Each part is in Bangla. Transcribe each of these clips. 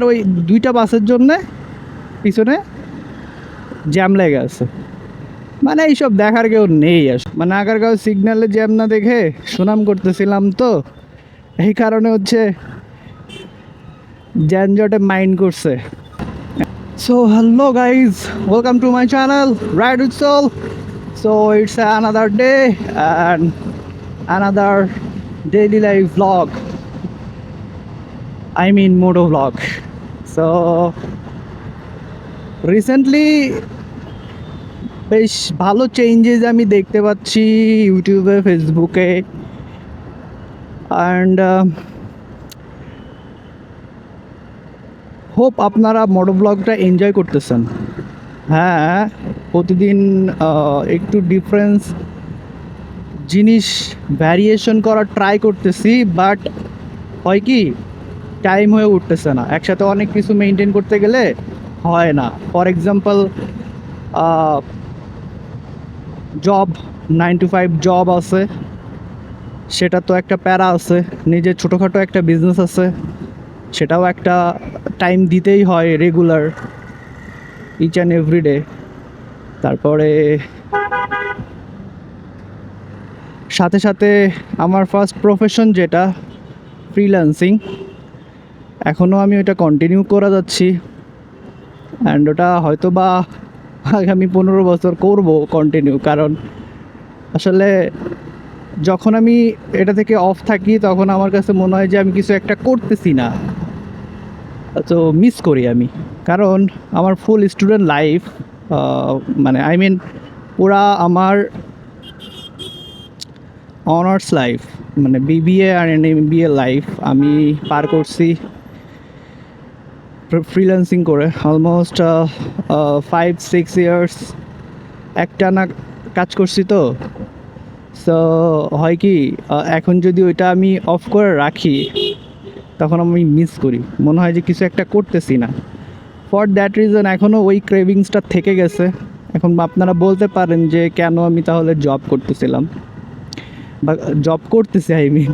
ওই 2টা বাসের জন্যে পিছনে জ্যাম লেগে আছে। মানে এইসব দেখার কেউ নেই মানে আগারগাঁও সিগন্যালে জ্যাম না দেখে সুনাম করতেছিলাম, তো এই কারণে হচ্ছে যানজটে মাইন্ড করছে। So hello guys, welcome to my channel ride with soul. So it's another day and another daily life blog, I mean moto vlog. So recently বেশ ভালো চেঞ্জেস আমি দেখতে পাচ্ছি ইউটিউবে, ফেসবুকে, অ্যান্ড হোপ আপনারা মোটো ব্লগটা এনজয় করতেছেন। হ্যাঁ, প্রতিদিন একটু ডিফারেন্স জিনিস ভ্যারিয়েশন করার ট্রাই করতেছি, বাট হয় কি টাইম হয়ে উঠতেছে না, একসাথে অনেক কিছু মেনটেন করতে গেলে হয় না। For example job, 9 to 5 job আছে, সেটা তো একটা প্যারা আছে। নিজের ছোটোখাটো একটা বিজনেস আছে, সেটাও একটা টাইম দিতেই হয় regular, each and every day. তারপরে সাথে সাথে আমার ফার্স্ট প্রফেশন যেটা ফ্রিল্যান্সিং, এখনও আমি ওটা কন্টিনিউ করে যাচ্ছি, অ্যান্ড ওটা হয়তো বা আগামী 15 বছর করব কন্টিনিউ। কারণ আসলে যখন আমি এটা থেকে অফ থাকি তখন আমার কাছে মনে হয় যে আমি কিছু একটা করতেছি না, তো মিস করি আমি। কারণ আমার ফুল স্টুডেন্ট লাইফ, মানে আই মিন পুরা আমার অনার্স লাইফ, মানে বিবিএ আর এমবিএ লাইফ আমি পার করছি ফ্রিল্যান্সিং করে। অলমোস্ট 5-6 ইয়ার্স একটানা কাজ করছি। তো সো হয় কি, এখন যদি ওইটা আমি অফ করে রাখি তখন আমি মিস করি, মনে হয় যে কিছু একটা করতেছি না। ফর দ্যাট রিজন এখনও ওই ক্রেভিংসটা থেকে গেছে। এখন আপনারা বলতে পারেন যে কেন আমি তাহলে জব করতেছিলাম বা জব করতেছি, আই মিন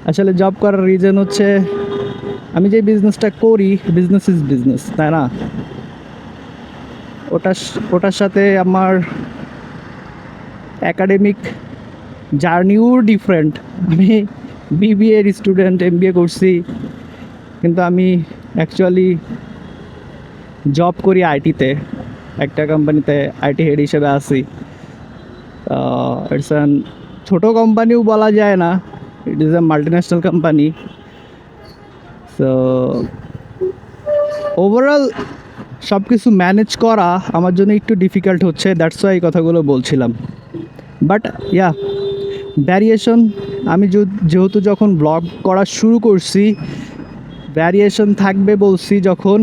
আসলে জব করার রিজন হচ্ছে আমি যে বিজনেসটা করি, বিজনেস ইজ বিজনেস, তাই না? ওটার সাথে আমার অ্যাকাডেমিক জার্নিও ডিফারেন্ট। আমি বিবিএর স্টুডেন্ট, এমবিএ করছি, কিন্তু আমি অ্যাকচুয়ালি জব করি আইটিতে, একটা কোম্পানিতে আইটি হেড হিসেবে আছি। ইটস অ্যান ছোটো কোম্পানিও বলা যায় না, it is a multinational company. So overall সব কিছু ম্যানেজ করা আমার জন্য একটু ডিফিকাল্ট হচ্ছে, দ্যাটস ওয়াই এই কথাগুলো বলছিলাম। বাট ইয়া, ভ্যারিয়েশন, আমি যেহেতু যখন ব্লগ করা শুরু করছি ভ্যারিয়েশন থাকবে বলছি যখন,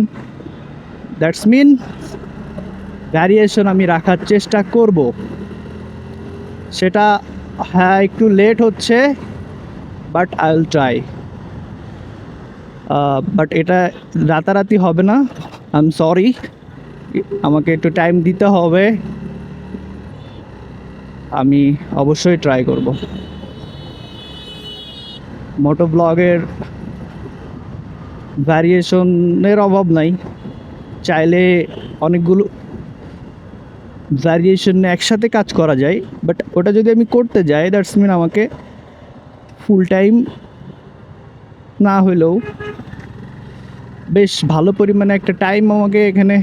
দ্যাটস মিন ভ্যারিয়েশন আমি রাখার চেষ্টা করব। সেটা হ্যাঁ একটু লেট হচ্ছে, but I will try. But এটা রাতারাতি হবে না, আই এম সরি, আমাকে একটু টাইম দিতে হবে। আমি অবশ্যই ট্রাই করব। মোটো ব্লগের ভ্যারিয়েশনের অভাব নাই, চাইলে অনেকগুলো ভ্যারিয়েশন একসাথে কাজ করা যায়। বাট ওটা যদি আমি করতে যাই দ্যাটস মিন আমাকে ফুল টাইম না হলেও বেশ ভালো পরিমাণে একটা টাইম আমাকে এখানে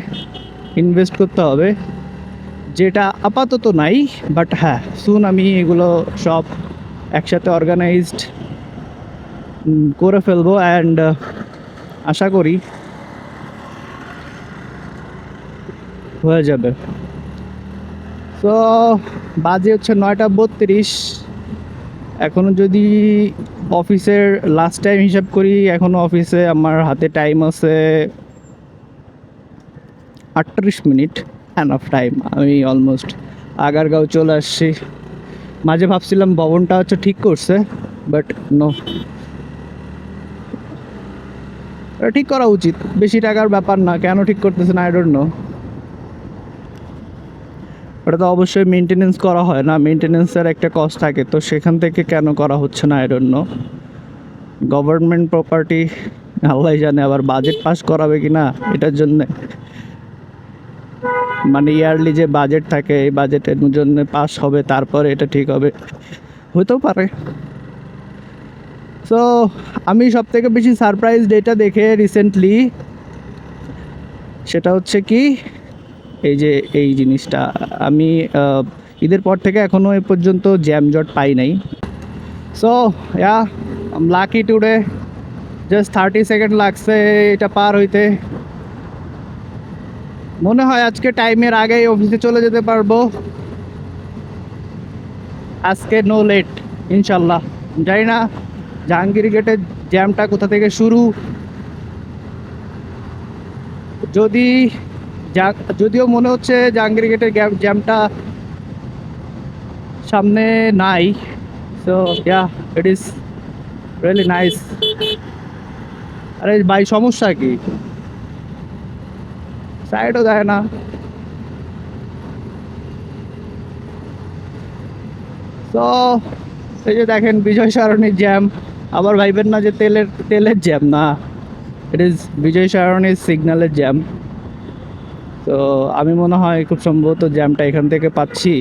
ইনভেস্ট করতে হবে, যেটা আপাতত নাই। বাট হ্যাঁ, সুন আমি এগুলো সব একসাথে অর্গানাইজড করে ফেলবো, অ্যান্ড আশা করি হয়ে যাবে। তো বাজে হচ্ছে 9:32। এখনও যদি অফিসের লাস্ট টাইম হিসাব করি, এখনও অফিসে আমার হাতে টাইম আছে 38 মিনিট, অফ টাইম। আমি অলমোস্ট আগারগাঁও চলে আসছি। মাঝে ভাবছিলাম ভবনটা হচ্ছে ঠিক করছে, বাট নো, ঠিক করা উচিত, বেশি টাকার ব্যাপার না, কেন ঠিক করতেছে না আই ডোন্ট নো। ওটা তো অবশ্যই মেনটেনেন্স করা হয় না, মেনটেনেন্সের একটা কস্ট থাকে, তো সেখান থেকে কেন করা হচ্ছে না I don't know. Government property Allah জানে আবার বাজেট পাস করাবে কি না এটার জন্য, মানে ইয়ারলি যে বাজেট থাকে এই বাজেটের জন্য পাস হবে তারপরে এটা ঠিক হবে, হতেও পারে। সো আমি সব থেকে বেশি সারপ্রাইজড এটা দেখে রিসেন্টলি, সেটা হচ্ছে কি এই যে এই জিনিসটা আমি ঈদের পর থেকে এখনও এ পর্যন্ত জ্যাম জট পাই নাই। সো ইয়া আম লাকি টুডে, জাস্ট 30 সেকেন্ড লাগছে এটা পার হইতে। মনে হয় আজকে টাইমের আগেই অফিসে চলে যেতে পারবো, আজকে নো লেট ইনশাল্লাহ। জানি না জাহাঙ্গীর গেটের জ্যামটা কোথা থেকে শুরু, যদি যদিও মনে হচ্ছে জাহাঙ্গীর গেটের জ্যামটা সামনে নাই। So yeah it is really nice. আরে ভাই সমস্যা কি, সাইডও দেয় না। তো এই যে দেখেন বিজয় সরণির জ্যাম, আবার ভাইবেন না যে তেলের জ্যাম না, ইট ইজ বিজয় সরণির সিগন্যালের জ্যাম। তো আমি মনে হয় খুব সম্ভবত জ্যামটা এখান থেকে পাচ্ছি,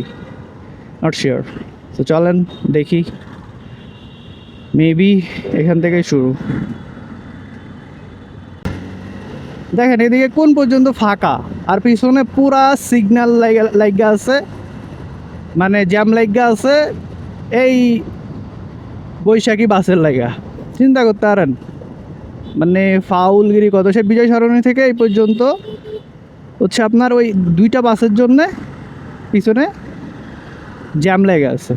নট শিওর। তো চলেন দেখি, মেবি এখান থেকেই শুরু। দেখেন এদিকে কোন পর্যন্ত ফাঁকা, আর পিছনে পুরা সিগন্যাল লাইগা আছে, মানে জ্যাম লাইগা আছে এই বৈশাখী বাসের লাগা। চিন্তা করতে পারেন মানে ফাউলগিরি কত। সে বিজয় সরণি থেকে এই পর্যন্ত হচ্ছে আপনার ওই দুইটা বাসের জন্যে পিছনে জ্যাম লেগে আছে।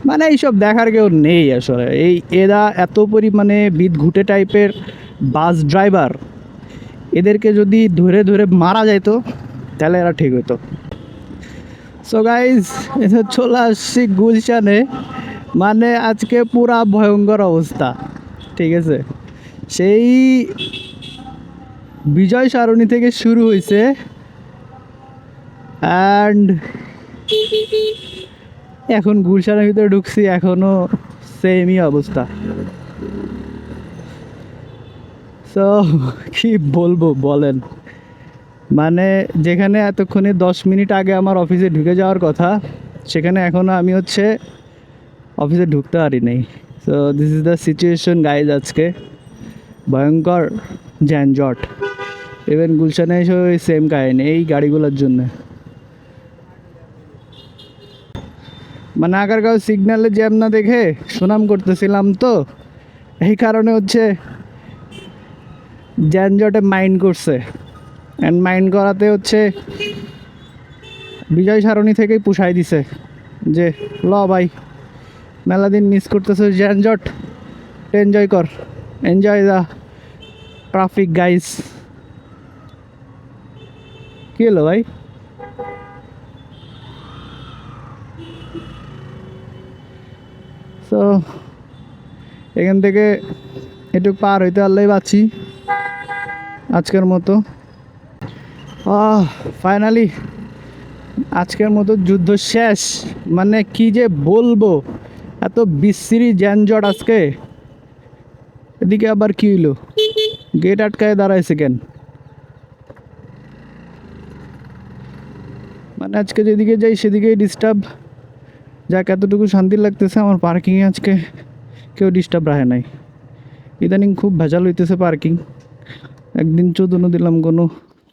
মানে এইসব দেখার কেউ নেই আসলে। এরা এত পরিমাণে বিদঘুটে টাইপের বাস ড্রাইভার, এদেরকে যদি ধরে ধরে মারা যাইতো তাহলে এরা ঠিক হতো। সো গাইজ এটা চলে আসছি গুলশানে, মানে আজকে পুরা ভয়ঙ্কর অবস্থা, ঠিক আছে। সেই বিজয় সরণি থেকে শুরু হয়েছে অ্যান্ড এখন গুলশানের ভিতরে ঢুকছি, এখনও সেমই অবস্থা। সো কি বলবো বলেন, মানে যেখানে এতক্ষণে 10 মিনিট আগে আমার অফিসে ঢুকে যাওয়ার কথা, সেখানে এখনও আমি হচ্ছে অফিসে ঢুকতে পারি নাই। So this is the situation guys. আজকে ভয়ঙ্কর যানজট, ইভেন গুলশানে এসে ওই সেম কাহিনী এই গাড়িগুলোর জন্য। মানে আগারগাঁও সিগন্যালে জ্যাম না দেখে সুনাম করতেছিলাম, তো এই কারণে হচ্ছে যানজটে মাইন্ড করছে, অ্যান্ড মাইন্ড করাতে হচ্ছে বিজয় সরণি থেকেই পুষাই দিছে যে ল ভাই মেলা দিন মিস করতেছে যানজট, এনজয় কর, এনজয় দ্য ট্রাফিক গাইস। কী হলো ভাই? সো এখান থেকে একটু পার হইতে পারলেই পাচ্ছি আজকের মতো। ফাইনালি আজকের মতো যুদ্ধ শেষ। মানে কি যে বলবো, এত বিশ্রী যানজট আজকে। এদিকে আবার কি হইলো, গেট আটকায় দাঁড়াইছে কেন? মানে আজকে যেদিকে যাই সেদিকেই ডিস্টার্ব। যাক এতটুকু শান্তি লাগতেছে, আমার পার্কিংয়ে আজকে কেউ ডিস্টার্ব রাখে নাই। ইদানিং খুব ভেজাল হইতেছে পার্কিং, একদিন চোদনও দিলাম কোনো,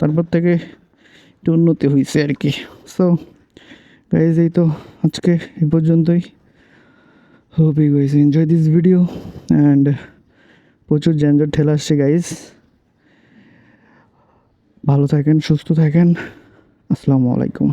তারপর থেকে একটু উন্নতি হয়েছে আর কি। সো গাইজ এই তো আজকে এই পর্যন্তই। Hope you guys enjoy this video and প্রচুর যানজট ঠেলা আসছে গাইজ। ভালো থাকেন, সুস্থ থাকেন, আসসালামু আলাইকুম।